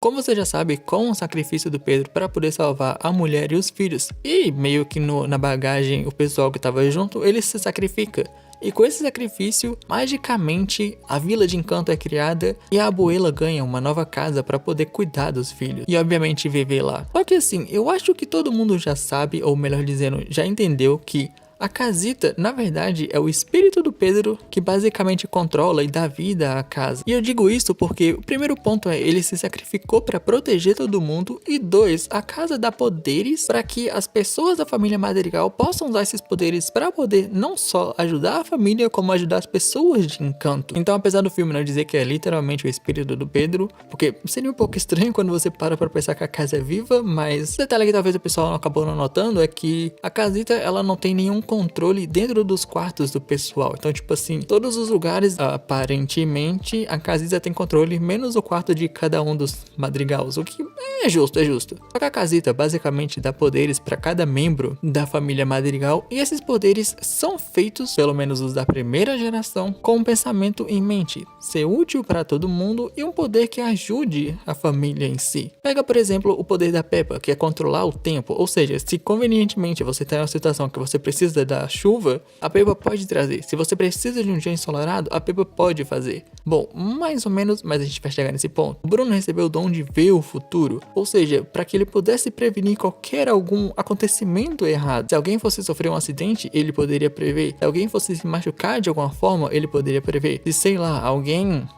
Como você já sabe, com o sacrifício do Pedro para poder salvar a mulher e os filhos, e meio que na bagagem o pessoal que estava junto, ele se sacrifica. E com esse sacrifício, magicamente, a Vila de Encanto é criada e a Abuela ganha uma nova casa para poder cuidar dos filhos e obviamente viver lá. Só que assim, eu acho que todo mundo já sabe, ou melhor dizendo, já entendeu que a casita, na verdade, é o espírito do Pedro que basicamente controla e dá vida à casa. E eu digo isso porque o primeiro ponto é ele se sacrificou para proteger todo mundo e dois, a casa dá poderes para que as pessoas da família Madrigal possam usar esses poderes para poder não só ajudar a família, como ajudar as pessoas de Encanto. Então, apesar do filme não dizer que é literalmente o espírito do Pedro, porque seria um pouco estranho quando você para pensar que a casa é viva, mas o detalhe que talvez o pessoal acabou não notando é que a casita, ela não tem nenhum controle dentro dos quartos do pessoal. Então, tipo assim, todos os lugares, aparentemente, a casita tem controle, menos o quarto de cada um dos madrigais, o que é justo, é justo. Só que a casita basicamente dá poderes para cada membro da família Madrigal, e esses poderes são feitos, pelo menos os da primeira geração, com um pensamento em mente, ser útil para todo mundo e um poder que ajude a família em si. Pega, por exemplo, o poder da Peppa, que é controlar o tempo, ou seja, se convenientemente você está em uma situação que você precisa da chuva, a Peppa pode trazer. Se você precisa de um dia ensolarado, a Peppa pode fazer. Bom, mais ou menos, mas a gente vai chegar nesse ponto. O Bruno recebeu o dom de ver o futuro, ou seja, para que ele pudesse prevenir algum acontecimento errado. Se alguém fosse sofrer um acidente, ele poderia prever. Se alguém fosse se machucar de alguma forma, ele poderia prever. Se sei lá,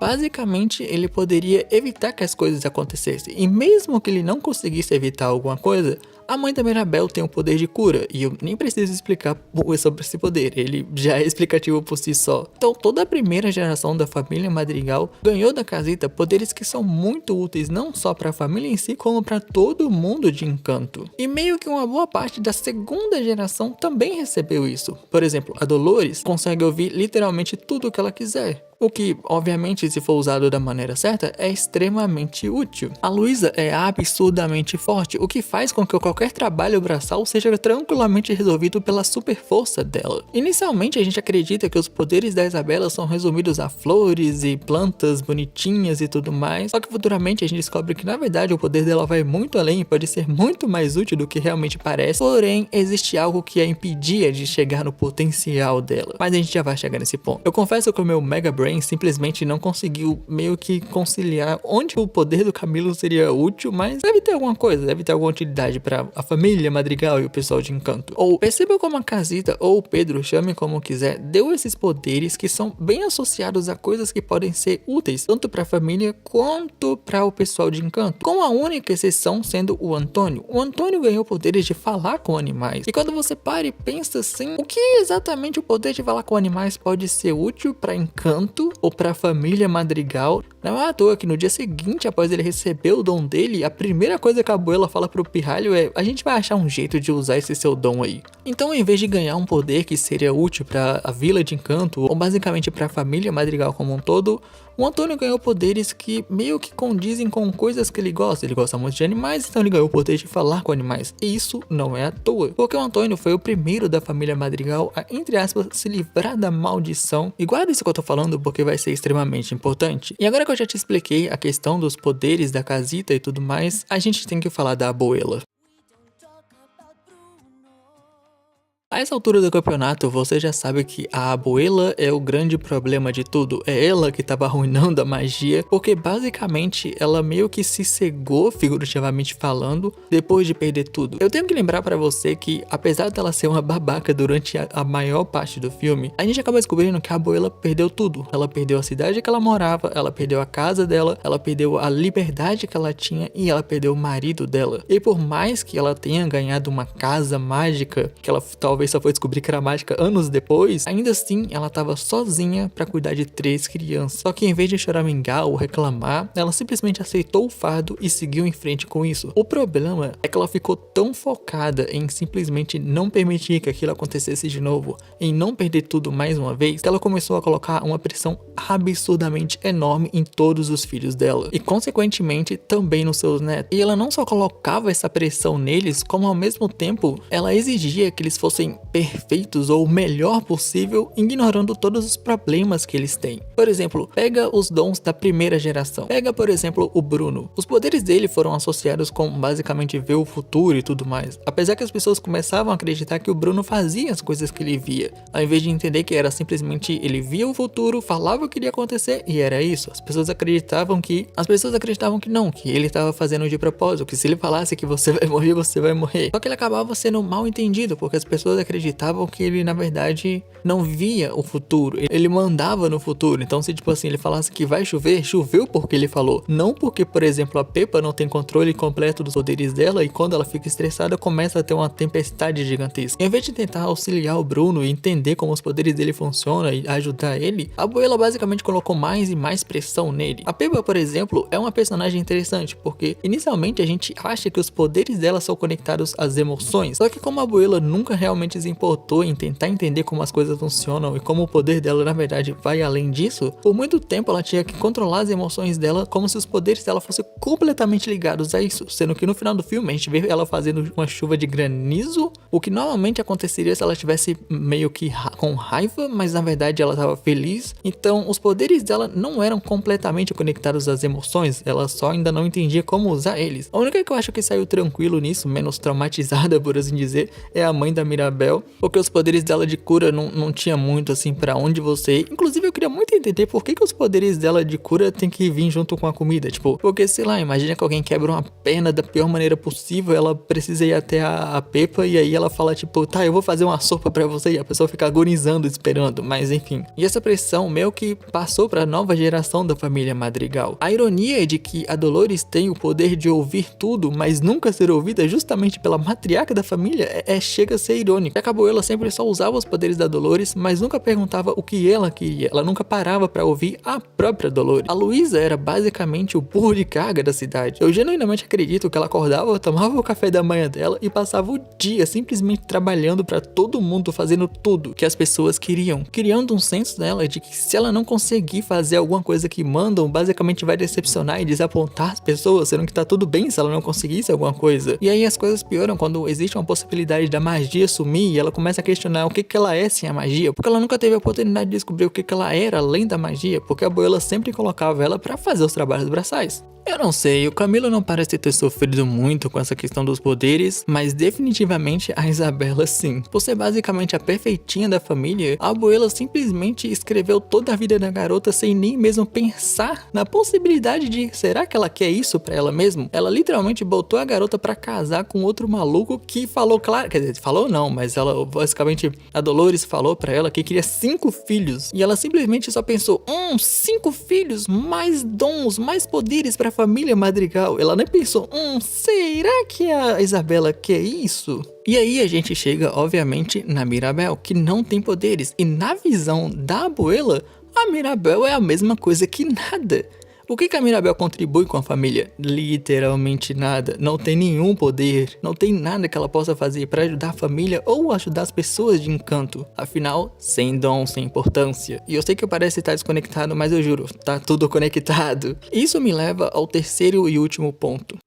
basicamente ele poderia evitar que as coisas acontecessem. E mesmo que ele não conseguisse evitar alguma coisa, a mãe da Mirabel tem o poder de cura, e eu nem preciso explicar sobre esse poder, ele já é explicativo por si só. Então toda a primeira geração da família Madrigal ganhou da casita poderes que são muito úteis não só para a família em si, como para todo mundo de Encanto. E meio que uma boa parte da segunda geração também recebeu isso. Por exemplo, a Dolores consegue ouvir literalmente tudo o que ela quiser. O que, obviamente, se for usado da maneira certa, é extremamente útil. A Luísa é absurdamente forte, o que faz com que qualquer trabalho braçal seja tranquilamente resolvido pela super força dela. Inicialmente, a gente acredita que os poderes da Isabela são resumidos a flores e plantas bonitinhas e tudo mais, só que futuramente a gente descobre que, na verdade, o poder dela vai muito além e pode ser muito mais útil do que realmente parece, porém, existe algo que a impedia de chegar no potencial dela. Mas a gente já vai chegar nesse ponto. Eu confesso que o meu Mega Brain simplesmente não conseguiu meio que conciliar onde o poder do Camilo seria útil, mas deve ter alguma coisa, deve ter alguma utilidade para a família Madrigal e o pessoal de Encanto. Ou perceba como a casita ou o Pedro, chame como quiser, deu esses poderes que são bem associados a coisas que podem ser úteis tanto para a família quanto para o pessoal de Encanto, com a única exceção sendo o Antônio. O Antônio ganhou poderes de falar com animais, e quando você para e pensa assim, o que exatamente o poder de falar com animais pode ser útil para Encanto ou para a família Madrigal? Não é à toa que no dia seguinte, após ele receber o dom dele, a primeira coisa que a Abuela fala pro Pirralho é: a gente vai achar um jeito de usar esse seu dom aí. Então, em vez de ganhar um poder que seria útil para a Vila de Encanto, ou basicamente para a família Madrigal como um todo, o Antônio ganhou poderes que meio que condizem com coisas que ele gosta. Ele gosta muito de animais, então ele ganhou o poder de falar com animais. E isso não é à toa, porque o Antônio foi o primeiro da família Madrigal a, entre aspas, se livrar da maldição. E guarda isso que eu tô falando, porque vai ser extremamente importante. E agora que eu já te expliquei a questão dos poderes da casita e tudo mais, a gente tem que falar da Abuela. A essa altura do campeonato, você já sabe que a Abuela é o grande problema de tudo. É ela que tava arruinando a magia, porque basicamente ela meio que se cegou, figurativamente falando, depois de perder tudo. Eu tenho que lembrar pra você que, apesar dela ser uma babaca durante a maior parte do filme, a gente acaba descobrindo que a Abuela perdeu tudo. Ela perdeu a cidade que ela morava, ela perdeu a casa dela, ela perdeu a liberdade que ela tinha e ela perdeu o marido dela. E por mais que ela tenha ganhado uma casa mágica, que ela talvez só foi descobrir que era mágica anos depois, ainda assim ela tava sozinha pra cuidar de 3 crianças. Só que em vez de choramingar ou reclamar, ela simplesmente aceitou o fardo e seguiu em frente com isso. O problema é que ela ficou tão focada em simplesmente não permitir que aquilo acontecesse de novo, em não perder tudo mais uma vez, que ela começou a colocar uma pressão absurdamente enorme em todos os filhos dela, e consequentemente também nos seus netos. E ela não só colocava essa pressão neles, como ao mesmo tempo ela exigia que eles fossem parecerem perfeitos ou o melhor possível, ignorando todos os problemas que eles têm. Por exemplo, pega os dons da primeira geração. Pega, por exemplo, o Bruno. Os poderes dele foram associados com basicamente ver o futuro e tudo mais. Apesar que as pessoas começavam a acreditar que o Bruno fazia as coisas que ele via, ao invés de entender que era simplesmente ele via o futuro, falava o que iria acontecer e era isso. As pessoas acreditavam que não, que ele estava fazendo de propósito, que se ele falasse que você vai morrer, você vai morrer. Só que ele acabava sendo mal entendido, porque as pessoas acreditavam que ele na verdade não via o futuro, ele mandava no futuro. Então se tipo assim, ele falasse que vai chover, choveu porque ele falou, não porque, por exemplo, a Peppa não tem controle completo dos poderes dela e quando ela fica estressada começa a ter uma tempestade gigantesca. Em vez de tentar auxiliar o Bruno e entender como os poderes dele funcionam e ajudar ele, a Abuela basicamente colocou mais e mais pressão nele. A Peppa, por exemplo, é uma personagem interessante, porque inicialmente a gente acha que os poderes dela são conectados às emoções, só que como a Abuela nunca realmente se importou em tentar entender como as coisas funcionam e como o poder dela na verdade vai além disso, por muito tempo ela tinha que controlar as emoções dela como se os poderes dela fossem completamente ligados a isso, sendo que no final do filme a gente vê ela fazendo uma chuva de granizo, o que normalmente aconteceria se ela estivesse meio que com raiva, mas na verdade ela estava feliz. Então os poderes dela não eram completamente conectados às emoções, ela só ainda não entendia como usar eles. A única que eu acho que saiu tranquilo nisso, menos traumatizada por assim dizer, é a mãe da Mirabel, porque os poderes dela de cura não tinha muito assim pra onde você ir. Inclusive eu queria muito entender por que os poderes dela de cura tem que vir junto com a comida, tipo, porque sei lá, imagina que alguém quebra uma perna da pior maneira possível, ela precisa ir até a Peppa e aí ela fala tipo, tá, eu vou fazer uma sopa pra você, e a pessoa fica agonizando esperando, mas enfim. E essa pressão meio que passou pra nova geração da família Madrigal. A ironia é de que a Dolores tem o poder de ouvir tudo, mas nunca ser ouvida justamente pela matriarca da família chega a ser irônico. Acabou, ela sempre só usava os poderes da Dolores, mas nunca perguntava o que ela queria. Ela nunca parava pra ouvir a própria Dolores. A Luísa era basicamente o burro de carga da cidade. Eu genuinamente acredito que ela acordava, tomava o café da manhã dela e passava o dia simplesmente trabalhando pra todo mundo, fazendo tudo que as pessoas queriam, criando um senso nela de que se ela não conseguir fazer alguma coisa que mandam, basicamente vai decepcionar e desapontar as pessoas, sendo que tá tudo bem se ela não conseguisse alguma coisa. E aí as coisas pioram quando existe uma possibilidade da magia sumir e ela começa a questionar o que ela é sem a magia, porque ela nunca teve a oportunidade de descobrir o que ela era além da magia, porque a Abuela sempre colocava ela pra fazer os trabalhos braçais. Eu não sei, o Camilo não parece ter sofrido muito com essa questão dos poderes, mas definitivamente a Isabela sim. Por ser basicamente a perfeitinha da família, a Abuela simplesmente escreveu toda a vida da garota sem nem mesmo pensar na possibilidade de, será que ela quer isso pra ela mesma? Ela literalmente botou a garota pra casar com outro maluco que falou, claro, quer dizer, falou não, mas ela basicamente, a Dolores falou pra ela que queria 5 filhos, e ela simplesmente só pensou, 5 filhos, mais dons, mais poderes pra família Madrigal. Ela nem pensou, será que a Isabela quer isso? E aí a gente chega, obviamente, na Mirabel, que não tem poderes. E na visão da Abuela, a Mirabel é a mesma coisa que nada. O que a Mirabel contribui com a família? Literalmente nada. Não tem nenhum poder. Não tem nada que ela possa fazer para ajudar a família ou ajudar as pessoas de Encanto. Afinal, sem dom, sem importância. E eu sei que parece estar desconectado, mas eu juro, tá tudo conectado. Isso me leva ao terceiro e último ponto.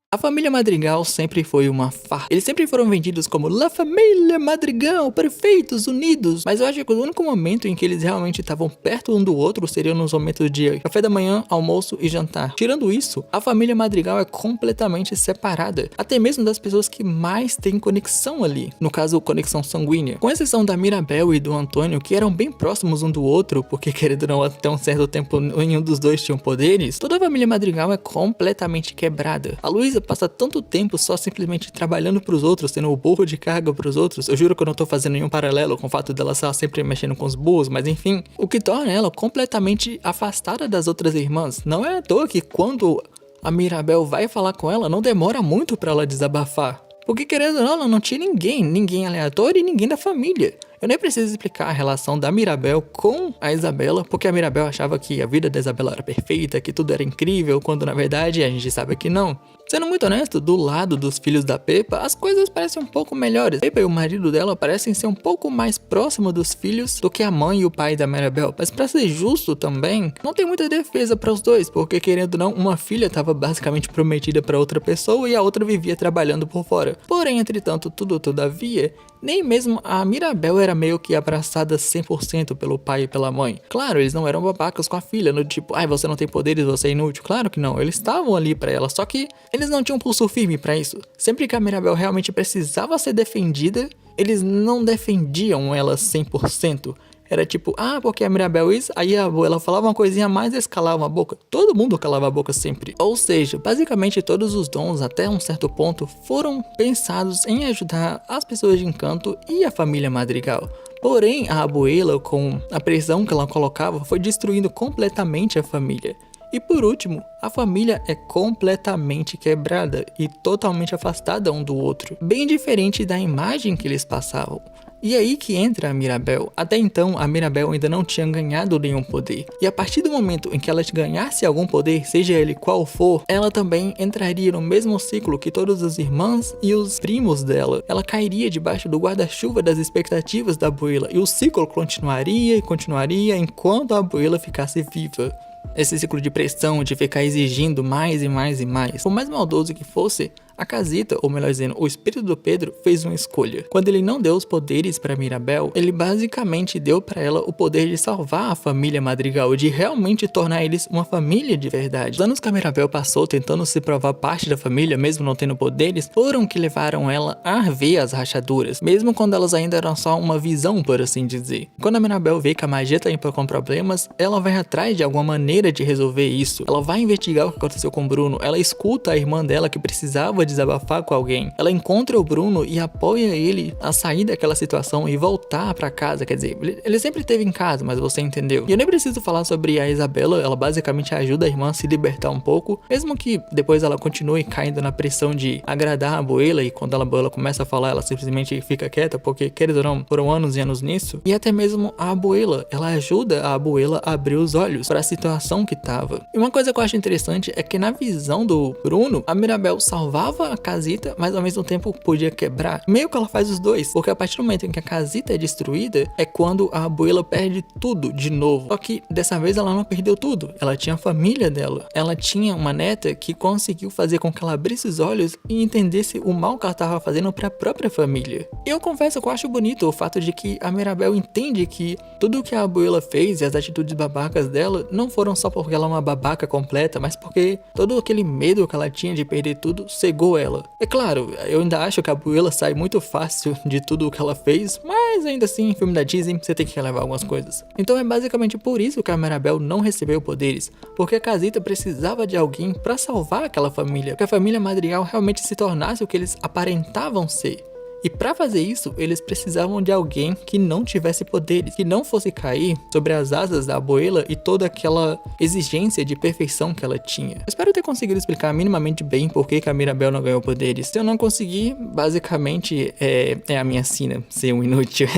A família Madrigal sempre foi uma farsa. Eles sempre foram vendidos como La Família Madrigal, perfeitos, unidos. Mas eu acho que o único momento em que eles realmente estavam perto um do outro seriam nos momentos de café da manhã, almoço e jantar. Tirando isso, a família Madrigal é completamente separada. Até mesmo das pessoas que mais têm conexão ali. No caso, conexão sanguínea. Com exceção da Mirabel e do Antônio, que eram bem próximos um do outro, porque querendo ou não, até um certo tempo nenhum dos dois tinham poderes, toda a família Madrigal é completamente quebrada. A Luísa passa tanto tempo só simplesmente trabalhando pros outros, tendo o burro de carga pros outros. Eu juro que eu não tô fazendo nenhum paralelo com o fato dela estar sempre mexendo com os burros, mas enfim. O que torna ela completamente afastada das outras irmãs. Não é à toa que quando a Mirabel vai falar com ela, não demora muito pra ela desabafar. Porque querendo ou não, ela não tinha ninguém aleatório e ninguém da família. Eu nem preciso explicar a relação da Mirabel com a Isabela, porque a Mirabel achava que a vida da Isabela era perfeita, que tudo era incrível, quando na verdade a gente sabe que não. Sendo muito honesto, do lado dos filhos da Peppa, as coisas parecem um pouco melhores. Peppa e o marido dela parecem ser um pouco mais próximos dos filhos do que a mãe e o pai da Mirabel. Mas pra ser justo também, não tem muita defesa para os dois, porque querendo ou não, uma filha estava basicamente prometida para outra pessoa e a outra vivia trabalhando por fora. Porém, entretanto, todavia, nem mesmo a Mirabel era meio que abraçada 100% pelo pai e pela mãe. Claro, eles não eram babacas com a filha, no tipo, ai, você não tem poderes, você é inútil. Claro que não, eles estavam ali pra ela, só que eles não tinham pulso firme pra isso. Sempre que a Mirabel realmente precisava ser defendida, eles não defendiam ela 100%. Era tipo, porque a Mirabel isso, aí ela falava uma coisinha a mais e eles calavam a boca. Todo mundo calava a boca sempre. Ou seja, basicamente todos os dons, até um certo ponto, foram pensados em ajudar as pessoas de Encanto e a família Madrigal. Porém, a abuela, com a pressão que ela colocava, foi destruindo completamente a família. E por último, a família é completamente quebrada e totalmente afastada um do outro, bem diferente da imagem que eles passavam. E aí que entra a Mirabel. Até então, a Mirabel ainda não tinha ganhado nenhum poder. E a partir do momento em que ela ganhasse algum poder, seja ele qual for, ela também entraria no mesmo ciclo que todas as irmãs e os primos dela. Ela cairia debaixo do guarda-chuva das expectativas da abuela. E o ciclo continuaria e continuaria enquanto a abuela ficasse viva. Esse ciclo de pressão, de ficar exigindo mais e mais e mais. Por mais maldoso que fosse, a casita, ou melhor dizendo, o espírito do Pedro, fez uma escolha. Quando ele não deu os poderes para Mirabel, ele basicamente deu para ela o poder de salvar a família Madrigal, de realmente tornar eles uma família de verdade. Os anos que a Mirabel passou tentando se provar parte da família, mesmo não tendo poderes, foram que levaram ela a ver as rachaduras, mesmo quando elas ainda eram só uma visão, por assim dizer. Quando a Mirabel vê que a magia tá indo com problemas, ela vai atrás de alguma maneira de resolver isso. Ela vai investigar o que aconteceu com o Bruno, ela escuta a irmã dela que precisava desabafar com alguém. Ela encontra o Bruno e apoia ele a sair daquela situação e voltar pra casa. Quer dizer, ele sempre esteve em casa, mas você entendeu. E eu nem preciso falar sobre a Isabela, ela basicamente ajuda a irmã a se libertar um pouco, mesmo que depois ela continue caindo na pressão de agradar a abuela, e quando a abuela começa a falar, ela simplesmente fica quieta, porque, querido ou não, foram anos e anos nisso. E até mesmo a abuela, ela ajuda a abuela a abrir os olhos para a situação que tava. E uma coisa que eu acho interessante é que na visão do Bruno, a Mirabel salvava a casita, mas ao mesmo tempo podia quebrar. Meio que ela faz os dois, porque a partir do momento em que a casita é destruída, é quando a abuela perde tudo de novo. Só que dessa vez ela não perdeu tudo, ela tinha a família dela. Ela tinha uma neta que conseguiu fazer com que ela abrisse os olhos e entendesse o mal que ela estava fazendo para a própria família. Eu confesso que eu acho bonito o fato de que a Mirabel entende que tudo o que a abuela fez e as atitudes babacas dela não foram só porque ela é uma babaca completa, mas porque todo aquele medo que ela tinha de perder tudo cegou ela. É claro, eu ainda acho que a abuela sai muito fácil de tudo o que ela fez, mas ainda assim, filme da Disney, você tem que relevar algumas coisas. Então é basicamente por isso que a Mirabel não recebeu poderes, porque a casita precisava de alguém pra salvar aquela família, que a família Madrigal realmente se tornasse o que eles aparentavam ser. E para fazer isso, eles precisavam de alguém que não tivesse poderes, que não fosse cair sobre as asas da abuela e toda aquela exigência de perfeição que ela tinha. Eu espero ter conseguido explicar minimamente bem por que a Mirabel não ganhou poderes. Se eu não conseguir, basicamente é a minha sina ser um inútil.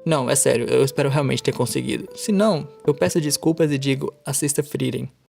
Não, é sério, eu espero realmente ter conseguido. Se não, eu peço desculpas e digo, assista Frieren.